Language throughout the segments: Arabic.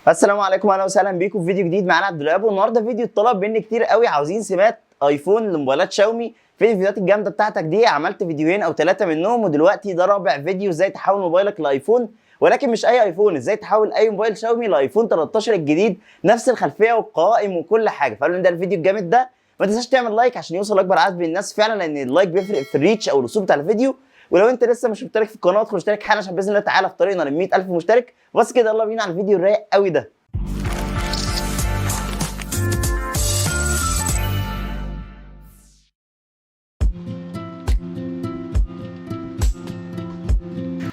السلام عليكم، اهلا وسهلا بيكم في فيديو جديد معانا عبد الوهاب. والنهارده فيديو اتطلب مني كتير قوي، عاوزين سمات ايفون لموبايلات شاومي. في الفيديوهات الجامده بتاعتك دي عملت فيديوهين او 3 منهم، ودلوقتي ده رابع فيديو ازاي تحول موبايلك لايفون. ولكن مش اي ايفون، ازاي تحول اي موبايل شاومي لايفون 13 الجديد، نفس الخلفيه والقوائم وكل حاجه. فقالوا ان ده الفيديو الجامد ده ما تنساش تعمل لايك عشان يوصل اكبر عدد من الناس فعلا، لان اللايك بيفرق في الريتش او الوصول بتاع الفيديو. ولو انت لسه مش مشترك في القناه ادخل اشترك حالا عشان باذن الله تعالى في طريقنا ل 100,000 مشترك. بس كده يلا بينا على الفيديو الرايق قوي ده.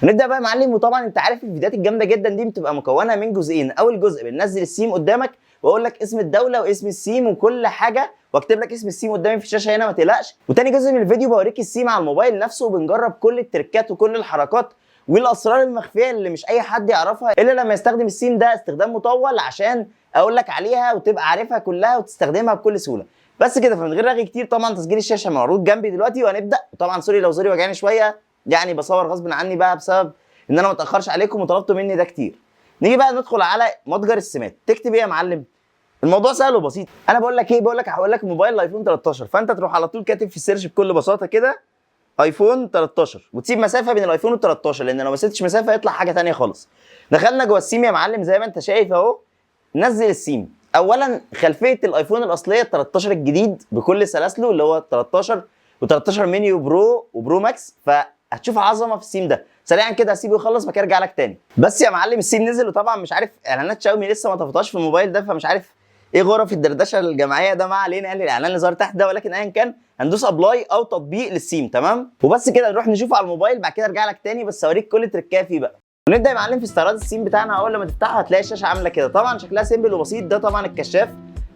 نبدا بقى يا معلم. وطبعا انت عارف الفيديوهات الجامده جدا دي بتبقى مكونه من جزئين. اول جزء بننزل السيم قدامك واقول لك اسم الدوله واسم السيم وكل حاجه، واكتب لك اسم السيم قدامي في الشاشه هنا ما تقلقش. وتاني جزء من الفيديو بوريك السيم على الموبايل نفسه، وبنجرب كل التريكات وكل الحركات والاسرار المخفيه اللي مش اي حد يعرفها الا لما يستخدم السيم ده استخدام مطول، عشان اقول لك عليها وتبقى عارفها كلها وتستخدمها بكل سهوله. بس كده، فمن غير رغي كتير، طبعا تسجيل الشاشه معروض جنبي دلوقتي وهنبدا. وطبعا سوري لو زوري وجعني شويه، يعني بصور غصب عني بقى بسبب ان انا ما اتاخرش عليكم وطلبتوا مني ده كتير. نيجي بقى ندخل على متجر السمات. تكتب ايه يا معلم؟ الموضوع سهل وبسيط. انا بقول لك ايه، بقول لك هقول لك موبايل ايفون 13، فانت تروح على طول كاتب في السيرش بكل بساطه كده ايفون 13، وتسيب مسافه بين الايفون وال 13، لان لو ما سبتش مسافه يطلع حاجه ثانيه خالص. دخلنا جوه السيم يا معلم زي ما انت شايف اهو. نزل السيم. اولا خلفيه الايفون الاصليه 13 الجديد بكل سلاسله، اللي هو 13 و13 ميني وبرو وبرو ماكس، فهتشوف عظمه في السيم ده. سريعا كده هسيبه يخلص بعد كده ارجع لك تاني. بس يا معلم السيم نزل، وطبعا مش عارف اعلانات شاومي لسه ما طفتهاش في الموبايل ده، فمش عارف ايه غرف الدردشه الجماعيه ده. ما علينا، قال لي الاعلان اللي ظهر تحت ده، ولكن ايا كان هندوس ابلاي او تطبيق للسيم. تمام، وبس كده نروح نشوفه على الموبايل بعد كده ارجع لك تاني، بس اوريك كل تريكايه فيه بقى. ونبدا يا معلم في استعراض السيم بتاعنا. اول لما تفتحه هتلاقي الشاشه عامله كده، طبعا شكلها سيمبل وبسيط. ده طبعا الكشاف،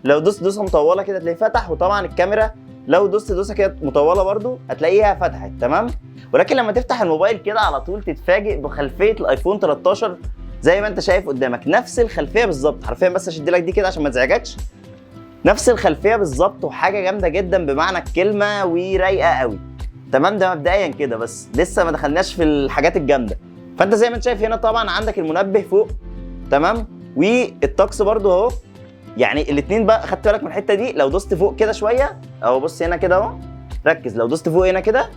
لو دوست دوسه مطوله كده تلاقيه فتح. وطبعا الكاميرا لو دوست دوسه كده مطوله برده هتلاقيها فتحت. تمام، ولكن لما تفتح الموبايل كده على طول تتفاجئ بخلفيه الايفون 13 زي ما انت شايف قدامك، نفس الخلفيه بالظبط حرفيا. بس اشد لك دي كده عشان ما تزعجكش، نفس الخلفيه بالظبط، وحاجه جامده جدا بمعنى الكلمه ورايقه قوي. تمام، ده مبدئيا كده، بس لسه ما دخلناش في الحاجات الجامده. فانت زي ما انت شايف هنا طبعا عندك المنبه فوق، تمام، والطقس برده اهو. يعني الاثنين بقى خدت بالك من الحته دي، لو دوست فوق كده شويه اهو، بص هنا كده اهو، ركز، لو دوست فوق هنا كده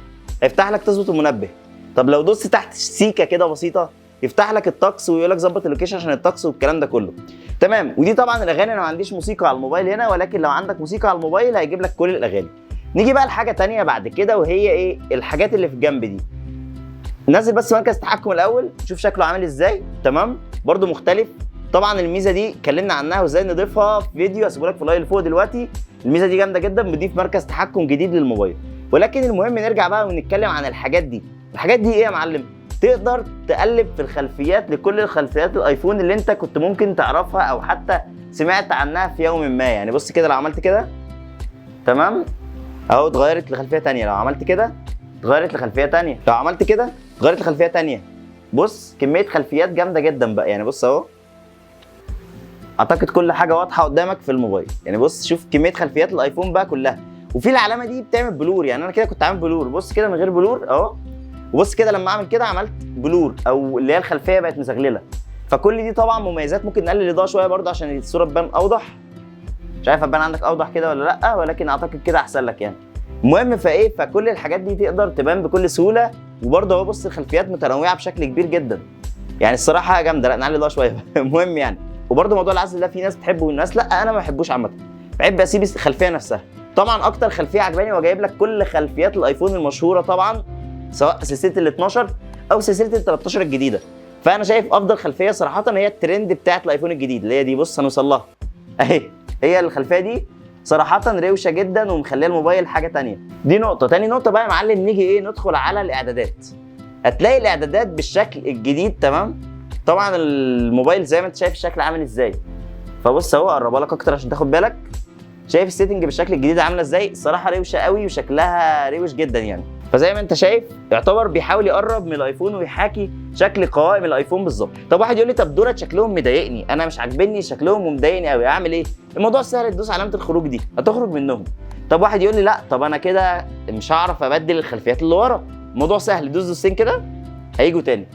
هيفتح لك تظبط المنبه. طب لو دوست تحت سيكه كده بسيطه يفتح لك الطقس ويقول لك ظبط اللوكيشن عشان الطقس والكلام ده كله. تمام، ودي طبعا الاغاني. انا ما عنديش موسيقى على الموبايل هنا، ولكن لو عندك موسيقى على الموبايل هيجيب لك كل الاغاني. نيجي بقى لحاجه ثانيه بعد كده، وهي ايه الحاجات اللي في الجنب دي. نزل بس مركز التحكم الاول، شوف شكله عامل ازاي. تمام، برده مختلف. طبعا الميزه دي اتكلمنا عنها وازاي نضيفها في فيديو هسيبه لك في اللايف اللي فوق دلوقتي. الميزه دي جامده جدا، بتضيف مركز تحكم جديد للموبايل. ولكن المهم نرجع بقى ونتكلم عن الحاجات دي. الحاجات دي ايه يا معلم؟ تقدر تقلب في الخلفيات لكل الخلفيات الايفون اللي انت كنت ممكن تعرفها او حتى سمعت عنها في يوم ما. يعني بص كده، لو عملت كده تمام اهو اتغيرت لخلفيه ثانيه، لو عملت كده اتغيرت لخلفيه ثانيه، لو عملت كده اتغيرت لخلفيه ثانيه. بص كميه خلفيات جامده جدا بقى. يعني بص اهو، اعتقد كل حاجه واضحه قدامك في الموبايل. يعني بص شوف كميه خلفيات الايفون بقى كلها. وفي العلامه دي بتعمل بلور، يعني انا كده كنت عامل بلور، بص كده من غير بلور اهو. وبص كده لما اعمل كده عملت بلور، او اللي هي الخلفيه بقت مزغلله. فكل دي طبعا مميزات. ممكن نقلل الاضاءه شويه برده عشان الصوره تبان اوضح. مش عارف هتبان عندك اوضح كده ولا لا، ولكن اعتقد كده احسن لك يعني. المهم فايه، فكل الحاجات دي تقدر تبان بكل سهوله. وبرده اهو بص الخلفيات متنوعه بشكل كبير جدا. يعني الصراحه جامده. لا نعلي الاضاءه شويه المهم يعني. وبرده موضوع العزل ده في ناس بتحبه والناس لا، انا ما بحبوش عامه. بحب اسيب الخلفيه نفسها. طبعا اكتر خلفيه عجباني وجايب لك كل خلفيات الايفون المشهوره طبعا، سواء سلسله ال 12 او سلسله ال 13 الجديده. فانا شايف افضل خلفيه صراحه هي الترند بتاعت الايفون الجديد اللي هي دي. بص هنوصل لها اهي، هي الخلفيه دي صراحه روشه جدا ومخليه الموبايل حاجه ثانيه. دي نقطه. تاني نقطه بقى يا معلم، نيجي ايه ندخل على الاعدادات. هتلاقي الاعدادات بالشكل الجديد. تمام، طبعا الموبايل زي ما انت شايف الشكل عامل ازاي. فبص اهو اقربها لك اكتر عشان تاخد بالك. شايف السيتنج بالشكل الجديد عامله ازاي؟ الصراحه روشه قوي وشكلها روش جدا يعني. فزي ما انت شايف يعتبر بيحاول يقرب من الايفون ويحاكي شكل قوائم الايفون بالظبط. طب واحد يقول لي طب دولت شكلهم مضايقني، انا مش عاجبني شكلهم ومضايقني قوي، اعمل ايه؟ الموضوع سهل، تدوس علامه الخروج دي هتخرج منهم. طب واحد يقول لي لا، طب انا كده مش هعرف ابدل الخلفيات اللي ورا. الموضوع سهل، دوس دوسين كده هيجوا تاني.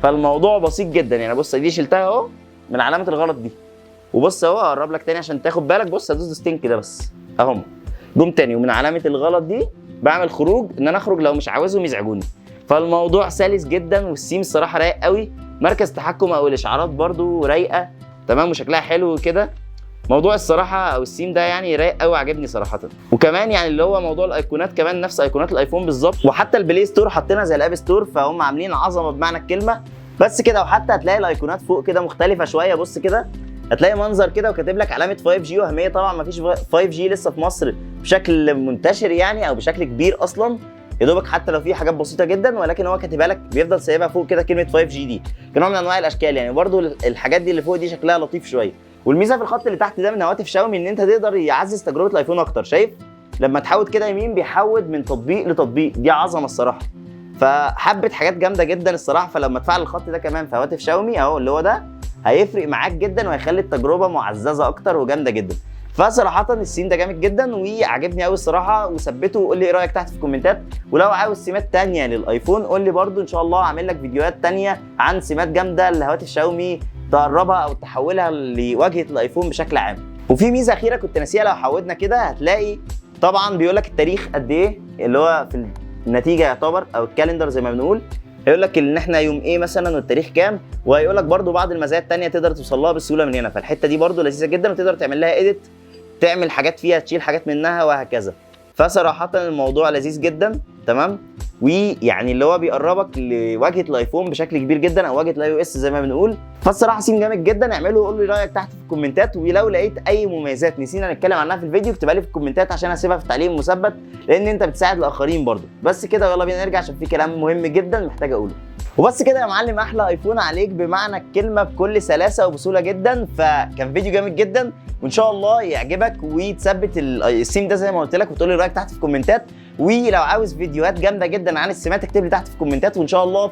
فالموضوع بسيط جدا يعني. بص دي شلتها اهو من علامه الغلط دي، وبص اهو هقرب لك تاني عشان تاخد بالك. بص هدوس دوستين كده بس اهم جم تاني، ومن علامه الغلط دي بعمل خروج ان انا اخرج لو مش عاوزهم يزعجوني. فالموضوع سلس جدا، والسيم الصراحه رايق قوي. مركز تحكم او الاشعارات برده رايقه تمام وشكلها حلو كده. موضوع الصراحه او السيم ده يعني رايق قوي، عجبني صراحه. وكمان يعني اللي هو موضوع الايقونات كمان نفس ايقونات الايفون بالظبط، وحتى البلاي ستور حاطينها زي الاب ستور، فهم عاملين عظمه بمعنى الكلمه. بس كده، وحتى هتلاقي الايقونات فوق كده مختلفه شويه. بص كده هتلاقي منظر كده وكاتب لك علامه 5G وهميه. طبعا ما فيش 5G لسه في مصر بشكل منتشر يعني او بشكل كبير اصلا، يا دوبك حتى لو في حاجات بسيطه جدا، ولكن هو كاتبها لك بيفضل سايبها فوق كده كلمه 5G دي كنوع من انواع الاشكال يعني. برده الحاجات دي اللي فوق دي شكلها لطيف شويه. والميزه في الخط اللي تحت ده من هواتف شاومي ان انت تقدر يعزز تجربه الايفون اكتر. شايف لما تحود كده يمين بيحود من تطبيق لتطبيق، دي عظمه الصراحه. فحبت حاجات جامده جدا الصراحه. فلما تفعل الخط ده كمان في هواتف شاومي اهو اللي هو ده هيفرق معاك جدا وهيخلي التجربه معززه اكتر وجامده جدا. فصراحه السيم ده جامد جدا وعجبني قوي الصراحه، وثبته وقول لي ايه رايك تحت في الكومنتات. ولو عاوز سيمات تانية للايفون قول لي برده، ان شاء الله هعمل لك فيديوهات تانية عن سيمات جامده لهواتف شاومي تقربها او تحولها لواجهه الايفون بشكل عام. وفي ميزه اخيره كنت ناسيها، لو حودنا كده هتلاقي طبعا بيقول لك التاريخ قد ايه اللي هو في النتيجه يعتبر او الكالندر زي ما بنقول. هيقول لك ان احنا يوم ايه مثلا والتاريخ كام، وهيقول لك برده بعض المزايا الثانيه تقدر توصل لها بسهوله من هنا. فالحته دي برده لذيذه جدا وتقدر تعمل لها اديت، تعمل حاجات فيها، تشيل حاجات منها وهكذا. فصراحه الموضوع لذيذ جدا تمام، ويعني اللي هو بيقربك لواجهه الايفون بشكل كبير جدا او واجهه الاي او اس زي ما بنقول. فالصراحه سيم جامد جدا، اعمله وقول لي رايك تحت في الكومنتات. ولو لقيت اي مميزات نسينا نتكلم عنها في الفيديو اكتبها لي في الكومنتات عشان اسيبها في التعليق المثبت، لان انت بتساعد الاخرين برضو. بس كده يلا بينا نرجع عشان في كلام مهم جدا محتاج اقوله. وبس كده يا معلم، احلى ايفون عليك بمعنى الكلمه بكل سلاسه وبسهوله جدا. فكان فيديو جامد جدا وان شاء الله يعجبك وتثبت السيم ده زي ما قلت لك وتقول لي رايك تحت في الكومنتات. ولو عاوز فيديوهات جامده جدا عن السيمات اكتب لي تحت في الكومنتات، وان شاء الله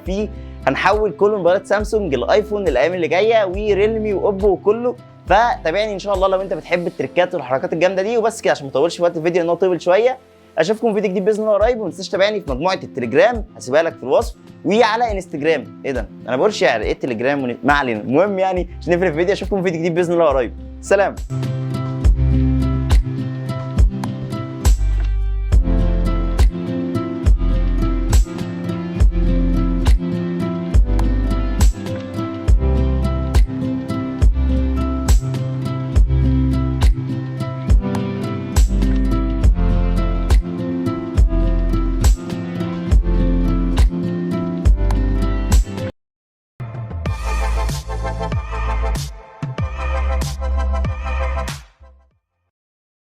هنحول كل موبايلات سامسونج الايفون الايام اللي جايه وريلمي واوبو وكله. فتابعني ان شاء الله لو انت بتحب التريكات والحركات الجامده دي. وبس كده عشان ما اطولش في وقت الفيديو لان هو طول شويه. اشوفكم في فيديو جديد باذن الله قريب، وما تنساش تتابعني في مجموعه التليجرام هسيبها لك في الوصف، وعلى انستجرام. ايه ده انا بقول شعر ايه التليجرام ما علينا. المهم يعني عشان نقفل الفيديو، اشوفكم في فيديو جديد باذن الله قريب. سلام.